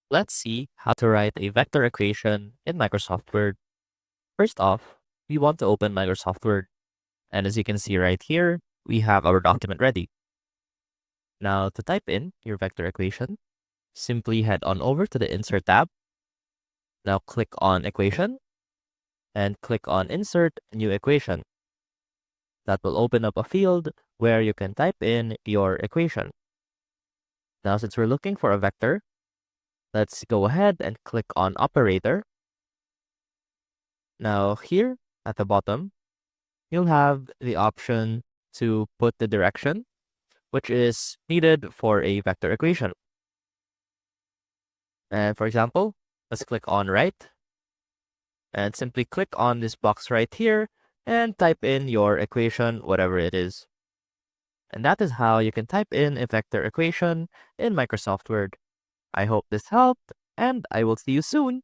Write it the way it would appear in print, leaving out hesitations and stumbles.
Let's see how to write a vector equation in Microsoft Word. First off, we want to open Microsoft Word. And as you can see right here, we have our document ready. Now to type in your vector equation, simply head on over to the Insert tab. Now click on Equation and click on Insert New Equation. That will open up a field where you can type in your equation. Now since we're looking for a vector, let's go ahead and click on Operator. Now here at the bottom, you'll have the option to put the direction, which is needed for a vector equation. And for example, let's click on Write and simply click on this box right here and type in your equation, whatever it is. And that is how you can type in a vector equation in Microsoft Word. I hope this helped, and I will see you soon.